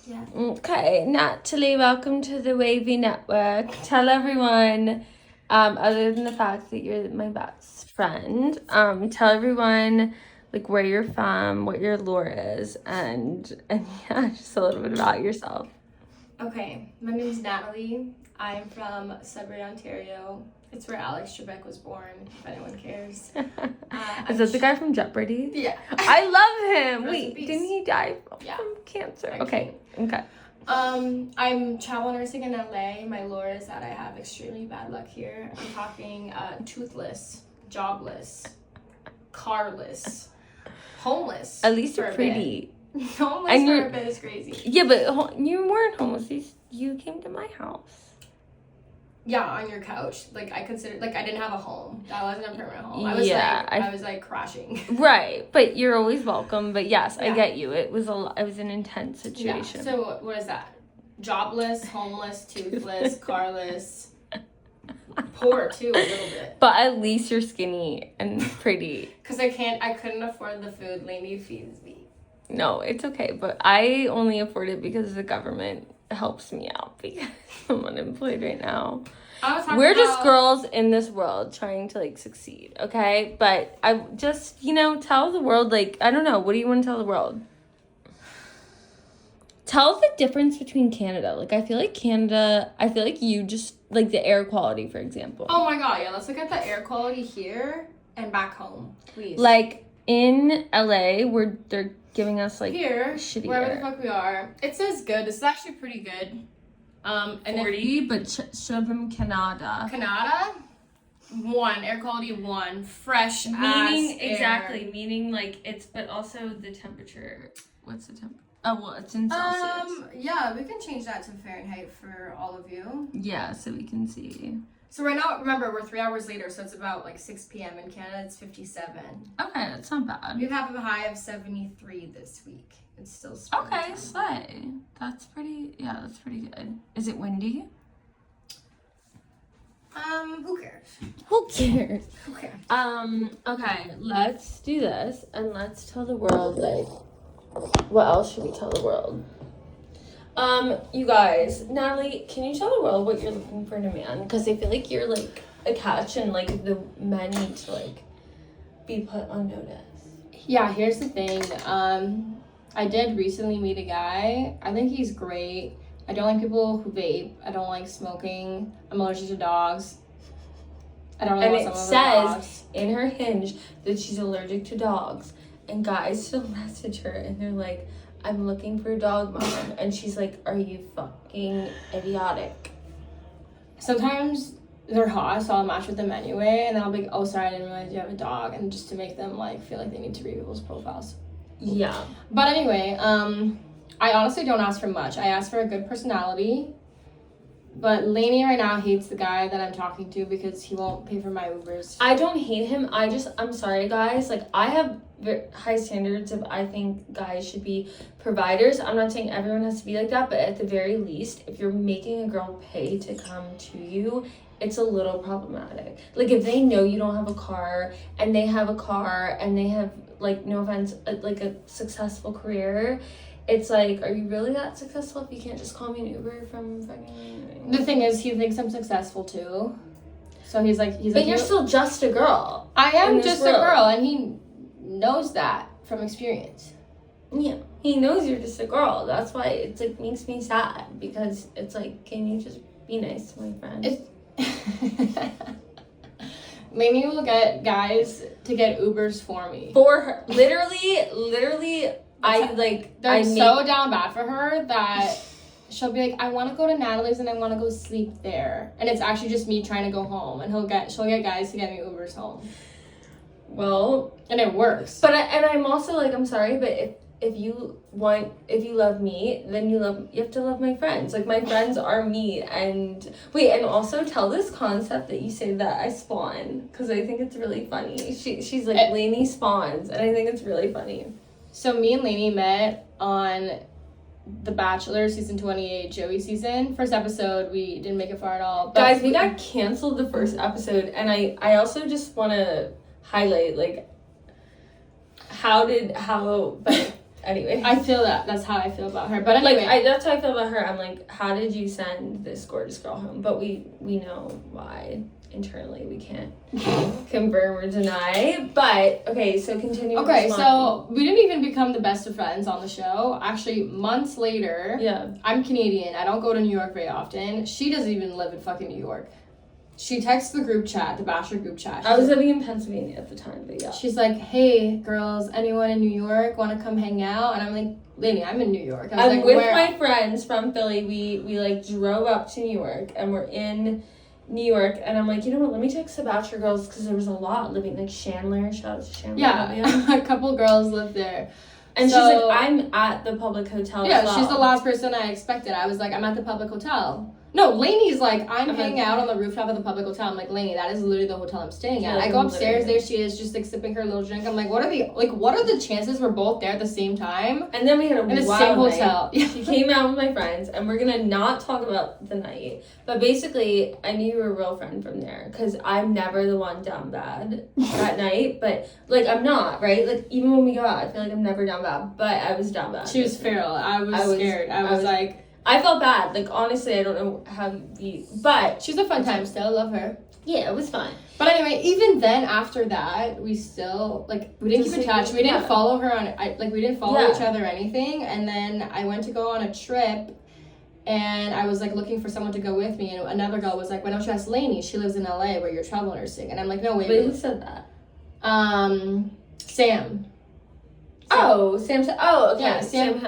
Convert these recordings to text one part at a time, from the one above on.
Yeah. Okay, Natalie, welcome to the Wavy Network. Tell everyone, other than the fact that you're my best friend, tell everyone like where you're from, what your lore is, and yeah, just a little bit about yourself. Okay, my name's Natalie. I'm from Sudbury, Ontario. It's where Alex Trebek was born, if anyone cares. Is that the guy from Jeopardy? Yeah. I love him. Rest in Wait, peace. didn't he die Yeah. from cancer? Right. Okay. I'm travel nursing in LA. My lore is that I have extremely bad luck here. I'm talking toothless, jobless, carless, homeless. At least for you're a pretty. bit. Homeless And for you're- a bit is crazy. Yeah, but you weren't homeless. You came to my house. Yeah, on your couch. Like I considered, like I didn't have a home. That wasn't a permanent home. I was I was like crashing. Right, but you're always welcome. But yes, I Yeah. get you. It was an intense situation. Yeah. So what is that? Jobless, homeless, toothless, carless, poor too a little bit. But at least you're skinny and pretty. Cause I couldn't afford the food Lainey feeds me. No, it's okay. But I only afford it because the government helps me out because I'm unemployed right now. We're just girls in this world trying to like succeed, okay? But I just, tell the world, like, I don't know, what do you want to tell the world? Tell the difference between Canada. Like, I feel like you just, like, the air quality, for example. Oh my god, yeah, let's look at the air quality here and back home, please. Like, in LA, where they're giving us, like, here, shitty wherever air. the fuck we are, it says good. This is actually pretty good. And 40, but show them Canada. Canada, 1, air quality 1, fresh Meaning, ass air. exactly, meaning, like, it's, but also the temperature. What's the temperature? Oh, well, it's in Celsius. Yeah, we can change that to Fahrenheit for all of you. Yeah, so we can see. So right now, remember, we're 3 hours later, so it's about like 6 p.m. in Canada. It's 57. Okay, that's not bad. We have a high of 73 this week. It's still springtime. Okay, slay. That's pretty good. Is it windy? Who cares? Who cares? Who cares? Okay, let's do this and let's tell the world, like, what else should we tell the world? You guys, Natalie, can you tell the world what you're looking for in a man? Because I feel like you're, like, a catch and, like, the men need to, like, be put on notice. Yeah, here's the thing. I did recently meet a guy. I think he's great. I don't like people who vape. I don't like smoking. I'm allergic to dogs. I don't really And want it someone with dogs. says in her hinge that she's allergic to dogs. And guys still message her and they're like, I'm looking for a dog, mom. And she's like, are you fucking idiotic? Sometimes they're hot, so I'll match with them anyway. And then I'll be like, oh, sorry, I didn't realize you have a dog. And just to make them, like, feel like they need to read people's profiles. Yeah. But anyway, I honestly don't ask for much. I ask for a good personality. But Lainey right now hates the guy that I'm talking to because he won't pay for my Ubers. I don't hate him. I'm sorry, guys. Like, I have high standards of, I think guys should be providers. I'm not saying everyone has to be like that, but at the very least, if you're making a girl pay to come to you, it's a little problematic. Like, if they know you don't have a car and they have a car and they have, like, no offense, like a successful career, it's like, are you really that successful if you can't just call me an Uber from fucking... The thing is, he thinks I'm successful too. So he's like... But you're still just a girl. I am in this just world. a girl, and he knows that from experience. Yeah, he knows you're just a girl. That's why it's like makes me sad because it's like, can you just be nice to my friend? Maybe we'll get guys to get Ubers for me. For her, literally, They're so down bad for her that she'll be like, I want to go to Natalie's and I want to go sleep there, and it's actually just me trying to go home, and she'll get guys to get me Ubers home. Well, and it works. But I'm also like, I'm sorry, but if you love me, then you have to love my friends. Like, my friends are me. And wait, and also tell this concept that you say that I spawn, because I think it's really funny. She's like, Lainey spawns, and I think it's really funny. So me and Lainey met on The Bachelor season 28, Joey season. First episode, we didn't make it far at all. But guys, we got canceled the first episode, and I also just want to highlight, like, Anyway. I feel that. That's how I feel about her. But anyway. Like, that's how I feel about her. I'm like, how did you send this gorgeous girl home? But we know why. Internally, we can't confirm or deny. But, okay, so continue. Okay, so we didn't even become the best of friends on the show. Actually, months later, I'm Canadian. I don't go to New York very often. She doesn't even live in fucking New York. She texts the group chat, the Bachelor group chat. I was living in Pennsylvania at the time, but yeah. She's like, hey, girls, anyone in New York want to come hang out? And I'm like, Lady, I'm in New York. I'm like, with my friends from Philly. We like, drove up to New York, and we're in New York, and I'm like, you know what, let me text the Bachelor girls, because there was a lot living, like Chandler, shout out to Chandler. Yeah, a couple girls live there. And so, she's like, I'm at the public hotel as well. She's the last person I expected. I was like, I'm at the public hotel. No, Lainey's like, I'm hanging out on the rooftop of the public hotel. I'm like, Lainey, that is literally the hotel I'm staying at. I go upstairs, there she is, just like sipping her little drink. I'm like, what are the chances we're both there at the same time? And then we had in the same hotel. She came out with my friends, and we're gonna not talk about the night. But basically, I knew you were a real friend from there, because I'm never the one down bad that night. But like, I'm not, right? Like, even when we go out, I feel like I'm never down bad. But I was down bad. She was feral. I was scared. I was like, I felt bad. Like, honestly, I don't know how you... But... She's a fun time still. Love her. Yeah, it was fun. But anyway, even then, after that, we still... Like, we didn't keep in touch. We didn't follow her on... we didn't follow each other or anything. And then I went to go on a trip. And I was, like, looking for someone to go with me. And another girl was like, why don't you ask Lainey? She lives in LA where you're travel nursing. And I'm like, no, wait. Wait, who said that? Sam. Oh, Sam said... Oh, okay. Yeah, Sam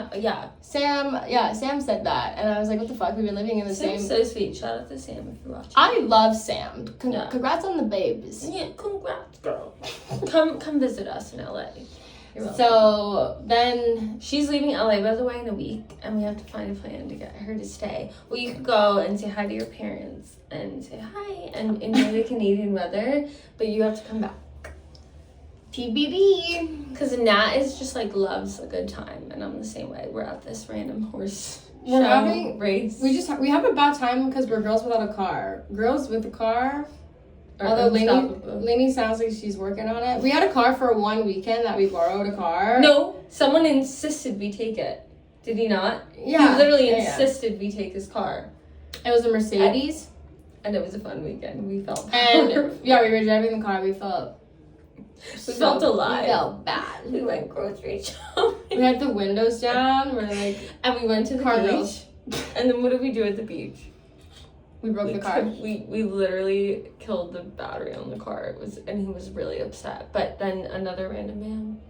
said that. And I was like, what the fuck? We've been living in the same... Sam's so sweet. Shout out to Sam if you're watching. I love Sam. Congrats on the babes. Yeah, congrats, girl. Come visit us in LA. So then... She's leaving LA, by the way, in a week. And we have to find a plan to get her to stay. Well, you could go and say hi to your parents. And say hi. And enjoy the Canadian weather. But you have to come back. TBD. Because Nat is just like loves a good time, and I'm the same way. We're at this random horse race. We have a bad time because we're girls without a car. Girls with a car. Although Lainey sounds like she's working on it. We had a car for 1 weekend that we borrowed a car. No, someone insisted we take it. Did he not? Yeah. He literally insisted we take his car. It was a Mercedes. And it was a fun weekend. We felt and we were driving the car. We felt alive. We felt bad. We went grocery shopping. We had the windows down. We're like, and we went to the beach. And then what did we do at the beach? We broke the car. We literally killed the battery on the car. And he was really upset. But then another random man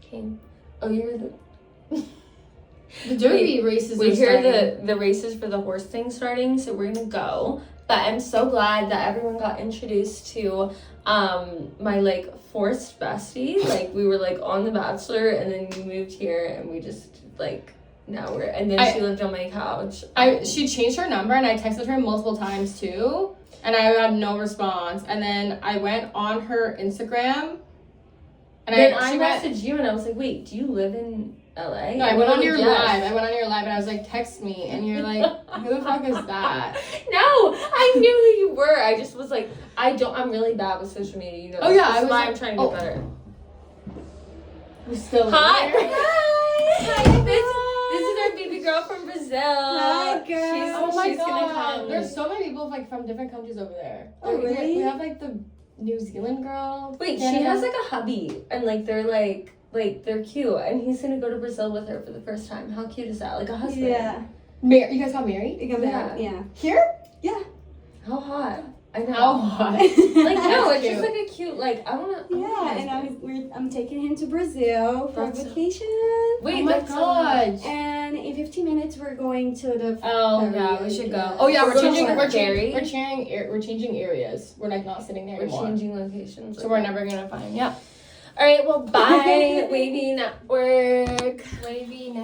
came. Oh, you're the derby races. We hear the races for the horse thing starting, so we're gonna go. But I'm so glad that everyone got introduced to my like forced bestie. Like we were like on The Bachelor, and then we moved here, and we just like now we're. And then she lived on my couch. She changed her number, and I texted her multiple times too, and I had no response. And then I went on her Instagram, and then I messaged you, and I was like, wait, do you live in LA? No, I went on your live. And I was like, text me. And you're like, who the fuck is that? No, I knew who you were. I just was like, I'm really bad with social media, you know. Oh, yeah. That's why I'm trying to get better. We're still Hi. This is our baby girl from Brazil. Hi, girl. She's God. Gonna come. There's so many people like from different countries over there. Oh, really? We have like the New Zealand girl. Wait, Canada. She has like a hubby. And like they're like they're cute, and he's gonna go to Brazil with her for the first time. How cute is that? Like a husband. Yeah. You guys got married? You got married. Yeah. Here? Yeah. How hot? I know. How hot? Like no, it's cute. just like a cute I wanna. Yeah, and I'm taking him to Brazil for vacation. Wait, oh my god! And in 15 minutes we're going to the. Oh yeah, we should go. Oh yeah, we're changing areas. We're like not sitting there anymore. We're changing locations. So we're never gonna find. Yeah. All right. Well, bye, Wavy Network. Wavy Network.